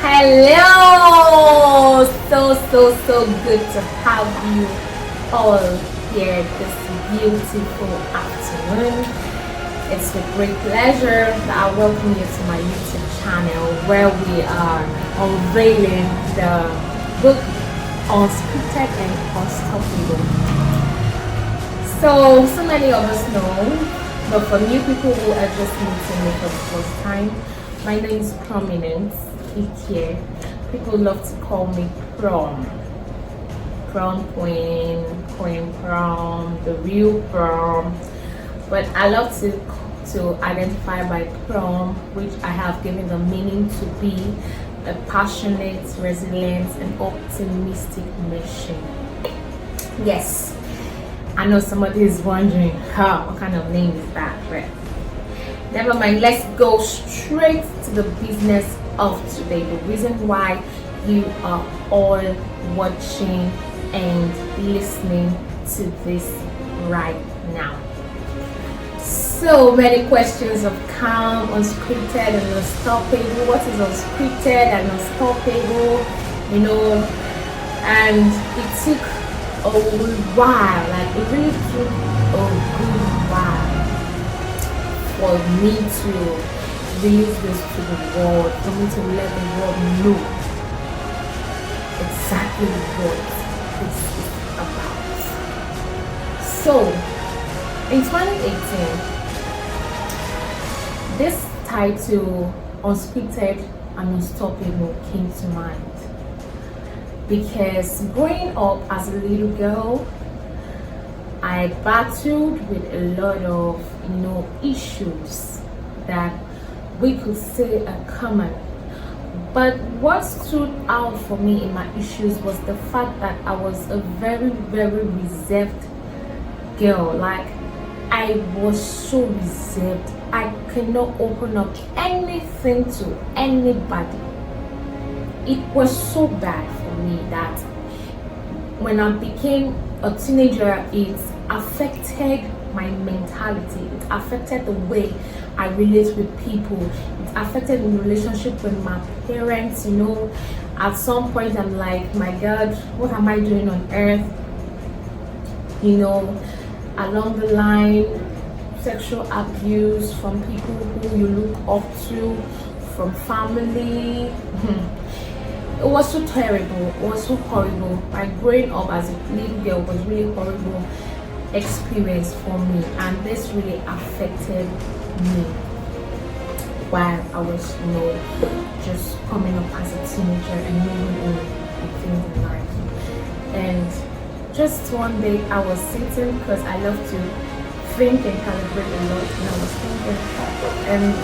Hello! So good to have you all here this beautiful afternoon. It's with great pleasure that I welcome you to my YouTube channel where we are unveiling the book Unscripted and Unstoppable. So many of us know, but for new people who are just meeting me for the first time, my name is Prominent Ikie. People love to call me Prom Queen, Queen Prom, the real Prom. But I love to identify by Prom, which I have given the meaning to be a passionate, resilient, and optimistic mission. Yes, I know somebody is wondering, what kind of name is that? But never mind, let's go straight to the business of today. The reason why you are all watching and listening to this right now. So many questions have come, unscripted and unstoppable. What is unscripted and unstoppable? And it took a while, like it really took a good while for me to release this to the world, for me to let the world know exactly what this is about. So, in 2018, this title, Unscripted and Unstoppable, came to mind because growing up as a little girl, I battled with a lot of issues that we could say are common. But what stood out for me in my issues was the fact that I was a very, very reserved girl. Like, I was so reserved. I could not open up anything to anybody. It was so bad for me that when I became a teenager, it affected my mentality. It affected the way I relate with people. It affected my relationship with my parents. At some point I'm like, my God, what am I doing on earth? Along the line, sexual abuse from people who you look up to, from family. It was so terrible. It was so horrible. My growing up as a little girl was really horrible experience for me, and this really affected me while I was just coming up as a teenager and moving on and things in life. And just one day I was sitting, because I love to think and calibrate a lot, and I was thinking, and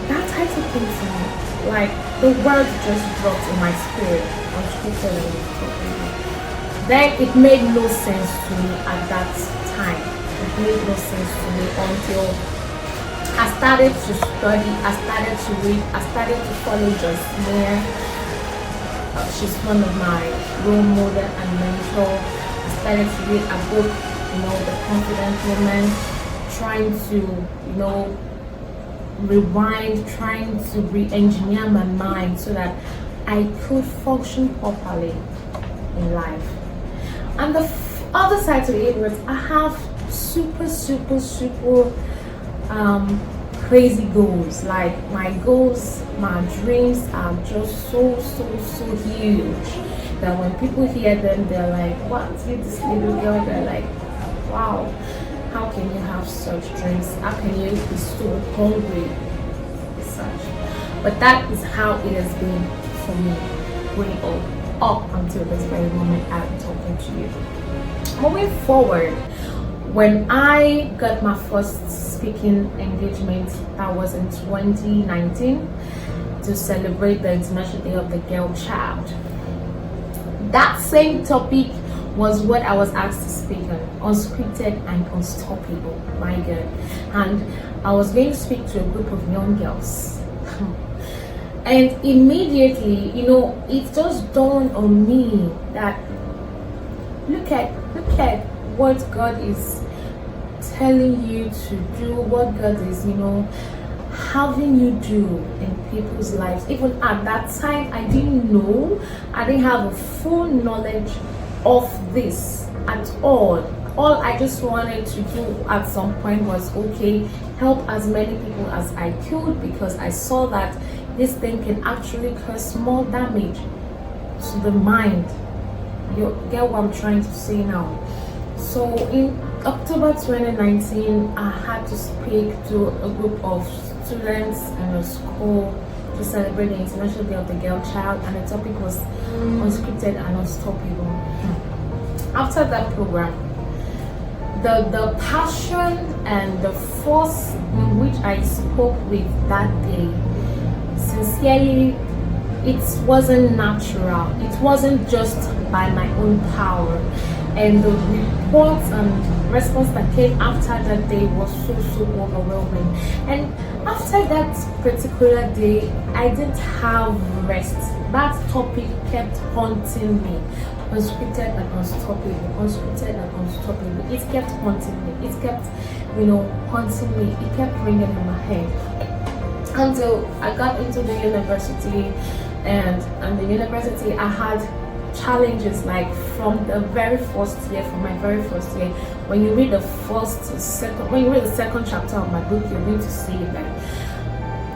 that title came to me, like the word just dropped in my spirit, unscripted and unstoppable. Then it made no sense to me at that time. It made no sense to me until I started to study, I started to read, I started to follow Jasmine. She's one of my role model and mentor. I started to read a book, The Confident Woman, trying to, rewind, trying to re-engineer my mind so that I could function properly in life. And the other side to it was I have super crazy goals. Like, my goals, my dreams are just so huge that when people hear them, they're like, what, you this little girl? They're like, wow, how can you have such dreams? How can you be so hungry? Such. But that is how it has been for me growing up until this very moment I'm talking to you. Moving forward, when I got my first speaking engagement, that was in 2019, to celebrate the International Day of the Girl Child. That same topic was what I was asked to speak on, unscripted and unstoppable, my God. And I was going to speak to a group of young girls. And immediately, it just dawned on me that look at what God is telling you to do, what God is, having you do in people's lives. Even at that time, I didn't know, I didn't have a full knowledge of this at all. All I just wanted to do at some point was, okay, help as many people as I could, because I saw that this thing can actually cause small damage to the mind. You get what I'm trying to say now? So in October 2019, I had to speak to a group of students in a school to celebrate the International Day of the Girl Child, and the topic was Unscripted and Unstoppable. After that program, the passion and the force in which I spoke with that day, sincerely, it wasn't natural. It wasn't just by my own power. And the reports and response that came after that day was so overwhelming. And after that particular day, I didn't have rest. That topic kept haunting me. Unscripted and unstoppable, unscripted and unstoppable. It kept haunting me. It kept, haunting me. It kept ringing in my head until I got into the university. And the university, I had challenges, like from the very first year, when you read the second chapter of my book, you're going to see that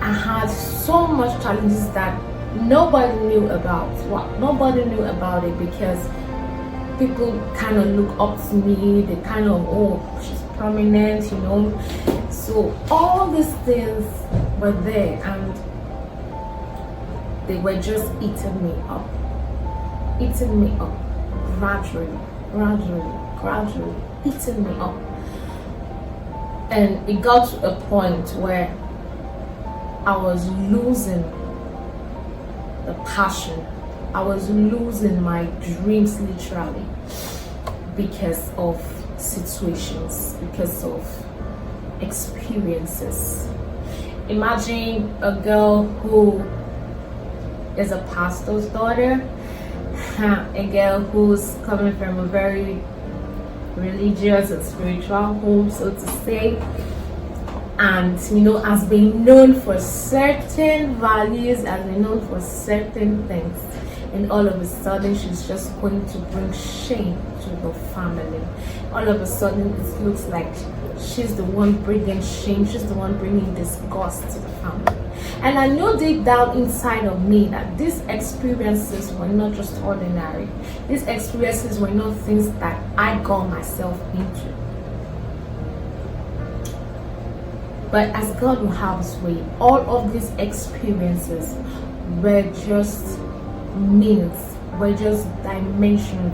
I had so much challenges that nobody knew about. Nobody knew about it, because people kind of look up to me. They kind of, oh, she's prominent, So all these things were there, and they were just eating me up gradually, eating me up. And it got to a point where I was losing the passion. I was losing my dreams, literally, because of situations, because of experiences. Imagine a girl who is a pastor's daughter, a girl who's coming from a very religious and spiritual home, so to say, and has been known for certain values, has been known for certain things, and all of a sudden she's just going to bring shame to the family. All of a sudden it looks like she's the one bringing shame, she's the one bringing disgust to the family. And I know deep down inside of me that these experiences were not just ordinary. These experiences were not things that I got myself into. But as God will have his way, all of these experiences were just means, were just dimensions,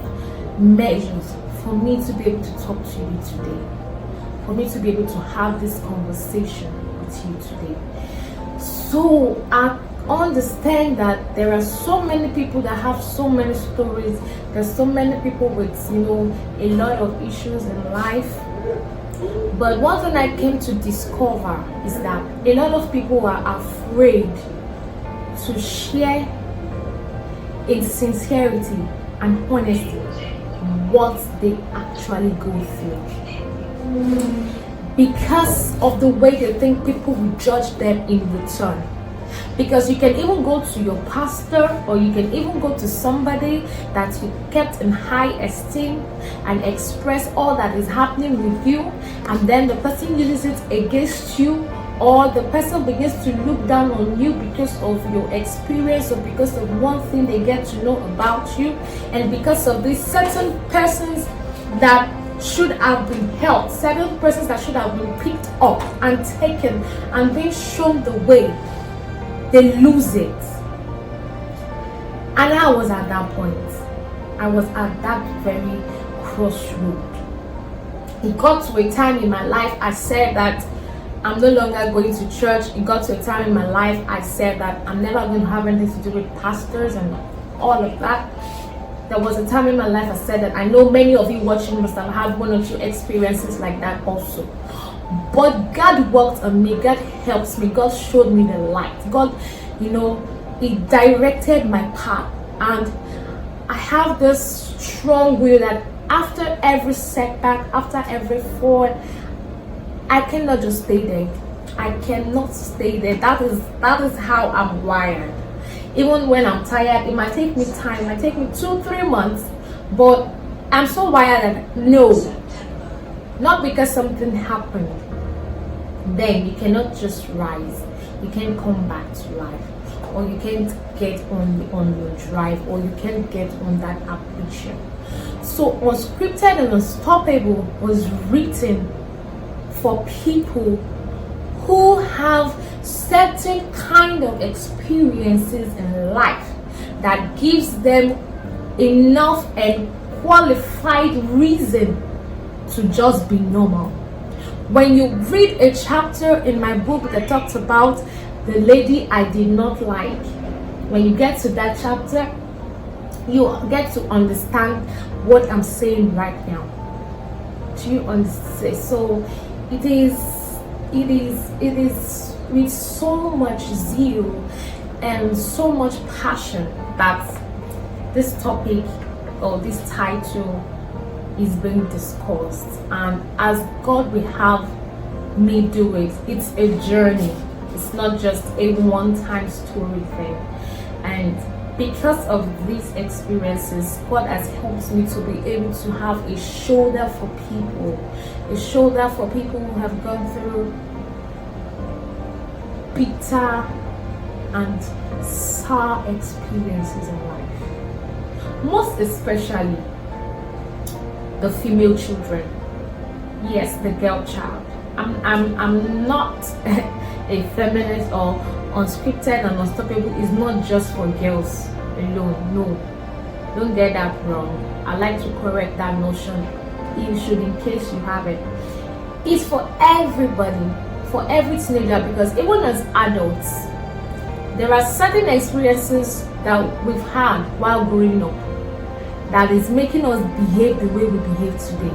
measures for me to be able to talk to you today, for me to be able to have this conversation with you today. So I understand that there are so many people that have so many stories. There's so many people with a lot of issues in life. But one thing I came to discover is that a lot of people are afraid to share in sincerity and honesty what they actually go through, because of the way they think people will judge them in return. Because you can even go to your pastor, or you can even go to somebody that you kept in high esteem and express all that is happening with you, and then the person uses it against you, or the person begins to look down on you because of your experience, or because of one thing they get to know about you, and because of these certain persons that should have been helped, certain persons that should have been picked up and taken and being shown the way, they lose it. And I was at that point. I was at that very crossroad. It got to a time in my life I said that I'm no longer going to church. It got to a time in my life I said that I'm never going to have anything to do with pastors and all of that. There was a time in my life I said that I know many of you watching must have had one or two experiences like that also. But God worked on me, God helped me, God showed me the light. God, He directed my path. And I have this strong will that after every setback, after every fall, I cannot just stay there. I cannot stay there. That is how I'm wired. Even when I'm tired, it might take me time, it might take me 2-3 months, but I'm so wired that no, not because something happened, then you cannot just rise, you can't come back to life, or you can't get on your drive, or you can't get on that ambition. So Unscripted and Unstoppable was written for people who have certain kind of experiences in life that gives them enough and qualified reason to just be normal. When you read a chapter in my book that talks about the lady I did not like, when you get to that chapter, you get to understand what I'm saying right now. Do you understand? So it is with so much zeal and so much passion that this topic or this title is being discussed, and as God will have me do it, it's a journey. It's not just a one-time story thing. And because of these experiences, God has helped me to be able to have a shoulder for people who have gone through bitter and sour experiences in life. Most especially the female children. Yes, the girl child. I'm not a feminist, or Unscripted and Unstoppable is not just for girls alone. No, don't get that wrong. I like to correct that notion. You should, in case you have it. It's for everybody, for every teenager, because even as adults, there are certain experiences that we've had while growing up that is making us behave the way we behave today.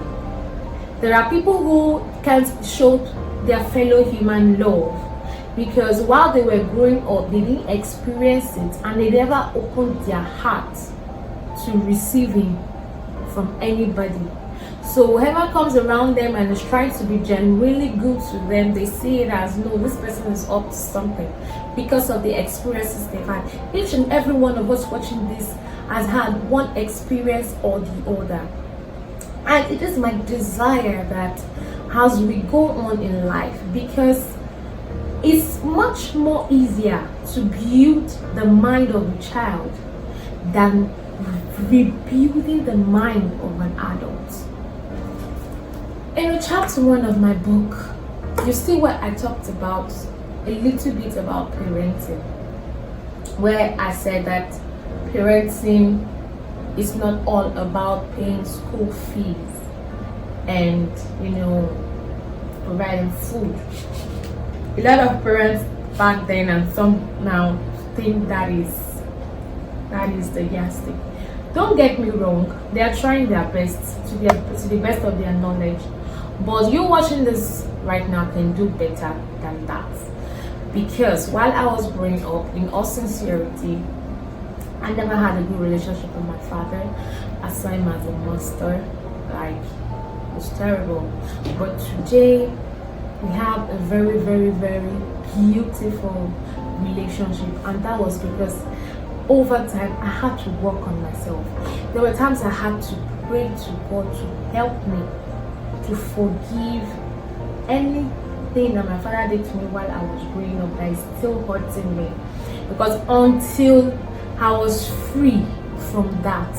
There are people who can't show their fellow human love because while they were growing up, they didn't experience it, and they never opened their heart to receiving from anybody. So whoever comes around them and is trying to be genuinely good to them, they see it as, no, this person is up to something because of the experiences they've had. Each and every one of us watching this has had one experience or the other. And it is my desire that as we go on in life, because it's much more easier to build the mind of a child than rebuilding the mind of an adult. In chapter 1 of my book, you see where I talked about a little bit about parenting, where I said that parenting is not all about paying school fees and, providing food. A lot of parents back then and some now think that is the yardstick. Don't get me wrong, they are trying their best to the best of their knowledge, but you watching this right now can do better than that. Because while I was growing up, in all sincerity, I never had a good relationship with my father. I saw him as a monster, like it was terrible. But today we have a very, very, very beautiful relationship, and that was because over time I had to work on myself. There were times I had to pray to God to help me to forgive anything that my father did to me while I was growing up that is still hurting me, because until I was free from that,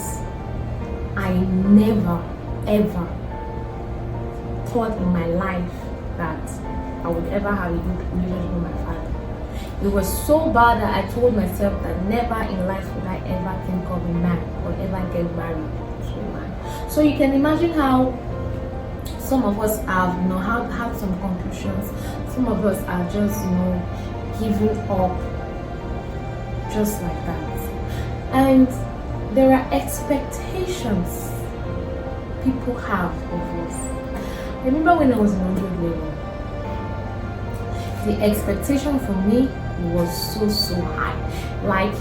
I never ever thought in my life that I would ever have a good relationship with my father. It was so bad that I told myself that never in life would I ever think of a man or ever get married to a man. So you can imagine how some of us have, had some conclusions. Some of us are just, giving up just like that. And there are expectations people have of us. I remember when I was in 100 level, the expectation for me was so high. Like,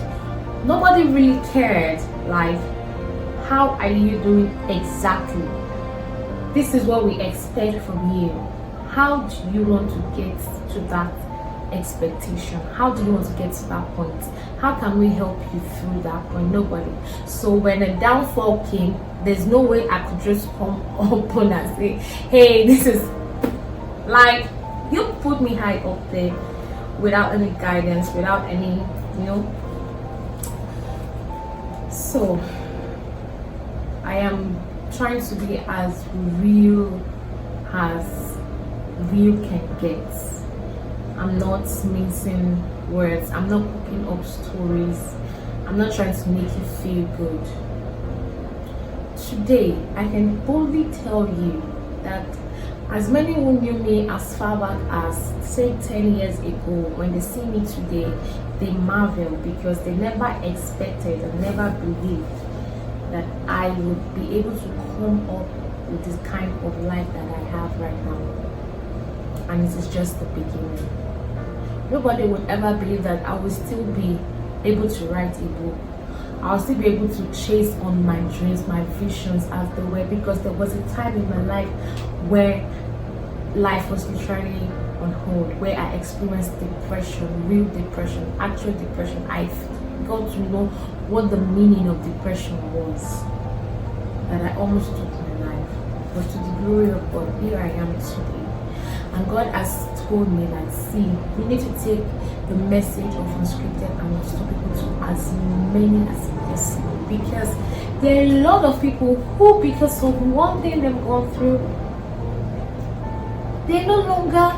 nobody really cared, like, how are you doing exactly? This is what we expect from you. How do you want to get to that expectation? How do you want to get to that point? How can we help you through that point? Nobody. So when a downfall came, there's no way I could just come up and say, hey, this is like, you put me high up there without any guidance, without any, so I am trying to be as real can get. I'm not mincing words. I'm not cooking up stories. I'm not trying to make you feel good. Today, I can boldly tell you that as many who knew me as far back as, say, 10 years ago, when they see me today, they marvel because they never expected and never believed that I would be able to come up with this kind of life that I have right now. And it is just the beginning. Nobody would ever believe that I will still be able to write a book. I'll still be able to chase on my dreams, my visions as they were, because there was a time in my life where life was literally on hold, where I experienced depression, real depression, actual depression. I got to know what the meaning of depression was, that I almost took my life. But to the glory of God, here I am today. And God has told me that, see, you need to take the message of Unscripted and Unstoppable to as many as possible, because there are a lot of people who, because of one thing they've gone through, they're no longer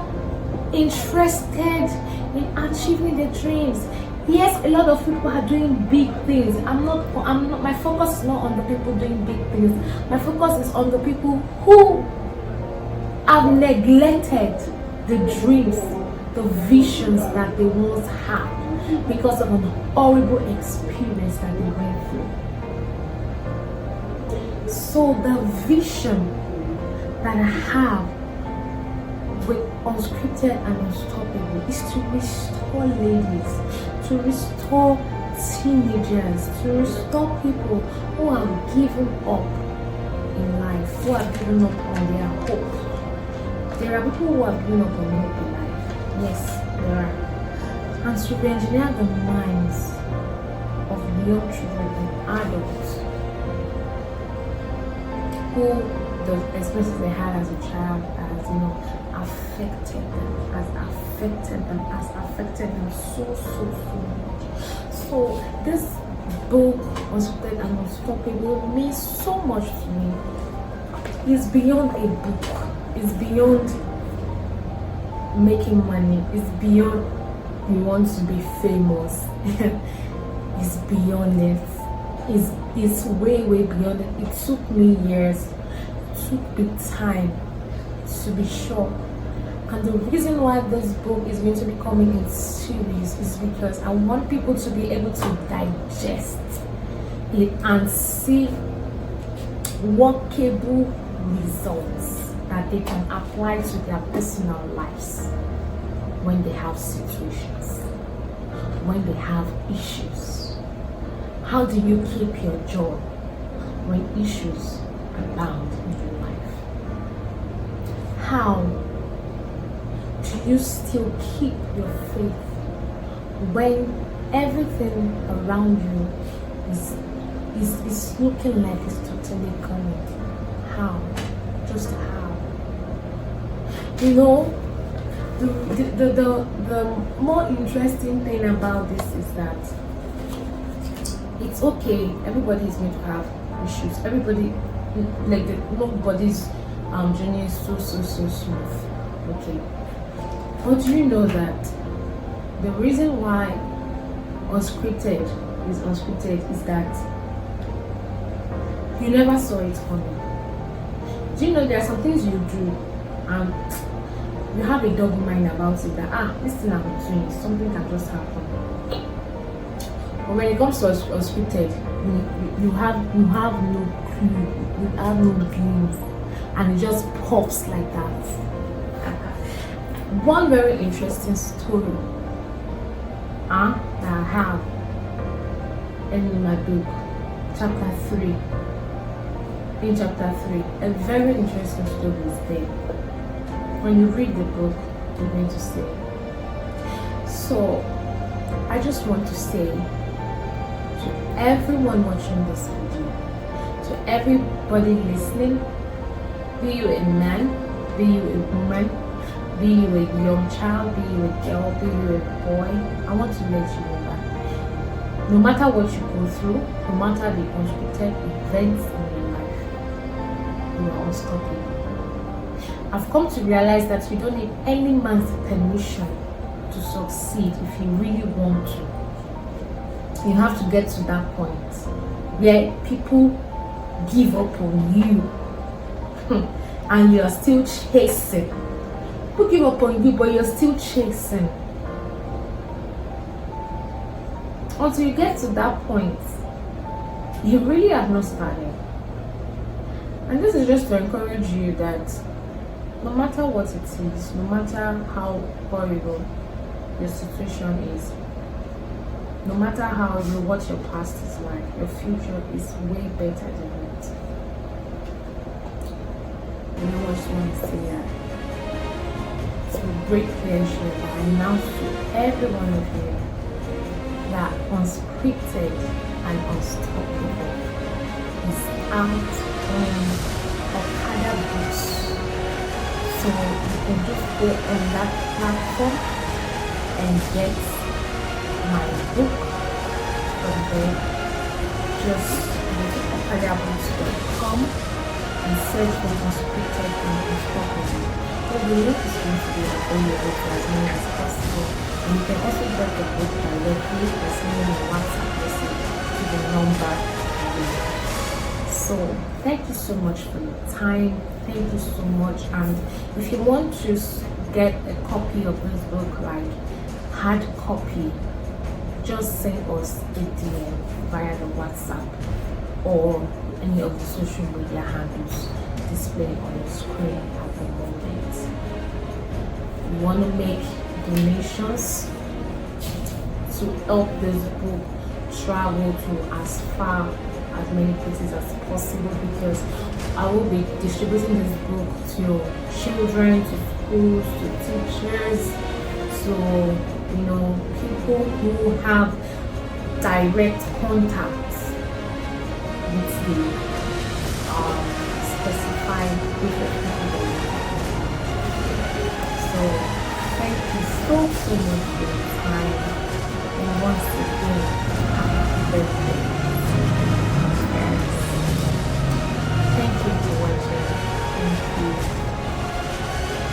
interested in achieving their dreams. Yes, a lot of people are doing big things. My focus is not on the people doing big things. My focus is on the people who have neglected the dreams, the visions that they once had because of an horrible experience that they went through. So the vision that I have with Unscripted and Unstoppable is to restore ladies, to restore teenagers, to restore people who have given up in life, who have given up on their hope. There are people who have given up on hope in life. Yes, there are. And to re-engineer the minds of young children and adults who the experiences they had as a child has, affected them so much. So this book, Unscripted and Unstoppable, means so much to me. It's beyond a book. It's beyond making money. It's beyond you want to be famous. It's beyond it. It's way beyond it. It took me years. It took me time to be sure. And the reason why this book is going to be coming in series is because I want people to be able to digest it and see workable results that they can apply to their personal lives when they have situations, when they have issues. How do you keep your joy when issues abound in your life? How do you still keep your faith when everything around you is looking like it's totally coming? How? Just how? The more interesting thing about this is that it's okay. Everybody is going to have issues. Everybody, nobody's journey is so smooth. Okay. But do you know that the reason why Unscripted is that you never saw it coming? Do you know there are some things you do and you have a double mind about it, that this thing I'm doing, something can just happen. But when it comes to Unscripted, you have no clue, you have no dreams, and it just pops like that. One very interesting story that I have in my book, chapter 3. In chapter 3, a very interesting story is there. When you read the book, you're going to see. So I just want to say to everyone watching this video, to everybody listening, be you a man, be you a woman, be you a young child, be you a girl, be you a boy, I want to let you know that no matter what you go through, no matter the unscripted events in your life, you are unstoppable. I've come to realize that you don't need any man's permission to succeed if you really want to. You have to get to that point where people give up on you and you're still chasing. People give up on you, but you're still chasing. Until you get to that point, you really have not started. And this is just to encourage you that no matter what it is, no matter how horrible your situation is, no matter how what your past is like, your future is way better than it. You know what I want to say that? It's with great pleasure I announce to every one of you that Unscripted and Unstoppable is out on Okada Books. So you can just go on that platform and get my book from there. Just go to okadabooks.com and search for Unscripted and Unstoppable. So the link is going to be available for as many as possible. And you can also get the book directly by sending a WhatsApp message to the number below. So thank you so much for your time. Thank you so much. And if you want to get a copy of this book, like hard copy, just send us a DM via the WhatsApp or any of the social media handles displayed on the screen at the moment. You want to make donations to help this book travel to as far as many places as possible, because I will be distributing this book to children, to schools, to teachers, to people who have direct contact with the specified group of people that we're talking about. So thank you so much for your time, and once again, happy birthday. Thank you for watching. Thank you.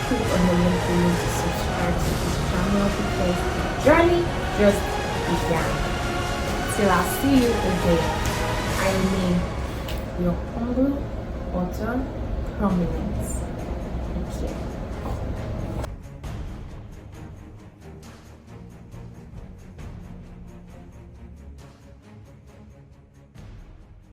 Click on the link below to subscribe to this channel, because the journey just began. Till I see you again, I remain your humble author, Prominence. Ikie.